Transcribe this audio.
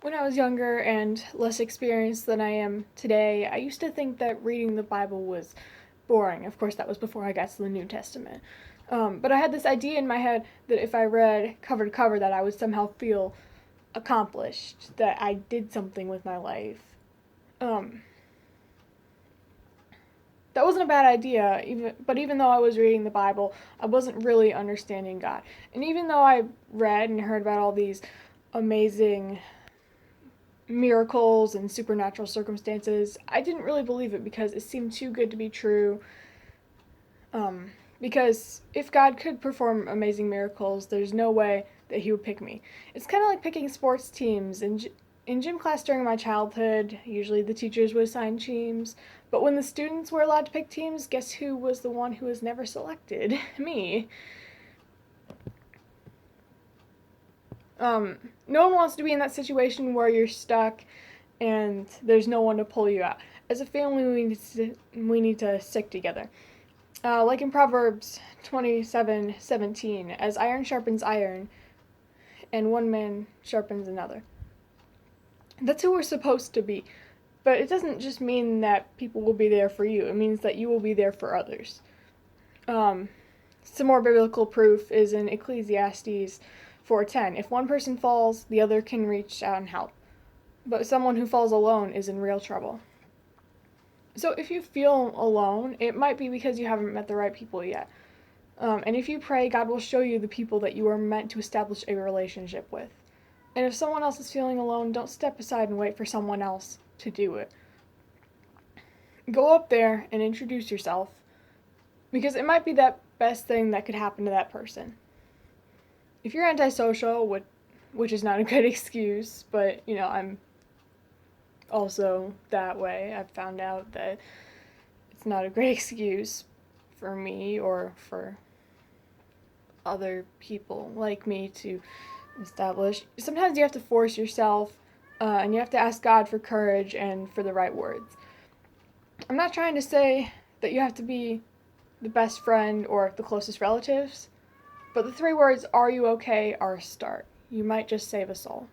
When I was younger and less experienced than I am today, I used to think that reading the Bible was boring. Of course, that was before I got to the New Testament. But I had this idea in my head that if I read cover to cover, that I would somehow feel accomplished, that I did something with my life. Um, that wasn't a bad idea, but even though I was reading the Bible, I wasn't really understanding God. And even though I read and heard about all these amazing miracles and supernatural circumstances, I didn't really believe it because it seemed too good to be true. Because if God could perform amazing miracles, there's no way that He would pick me. It's kind of like picking sports teams. In gym class during my childhood, usually the teachers would assign teams, but when the students were allowed to pick teams, guess who was the one who was never selected? Me. No one wants to be in that situation where you're stuck and there's no one to pull you out. As a family, we need to stick together. Like in Proverbs 27:17, as iron sharpens iron, and one man sharpens another. That's who we're supposed to be. But it doesn't just mean that people will be there for you, it means that you will be there for others. Um, some more biblical proof is in Ecclesiastes 4:10. If one person falls, the other can reach out and help. But someone who falls alone is in real trouble. So if you feel alone, it might be because you haven't met the right people yet. And if you pray, God will show you the people that you are meant to establish a relationship with. And if someone else is feeling alone, don't step aside and wait for someone else to do it. Go up there and introduce yourself, because it might be that best thing that could happen to that person. If you're antisocial, which is not a good excuse, but I'm also that way. I've found out that it's not a great excuse for me or for other people like me to establish. Sometimes you have to force yourself, and you have to ask God for courage and for the right words. I'm not trying to say that you have to be the best friend or the closest relatives, but the three words, "Are you okay?" are a start. You might just save a soul.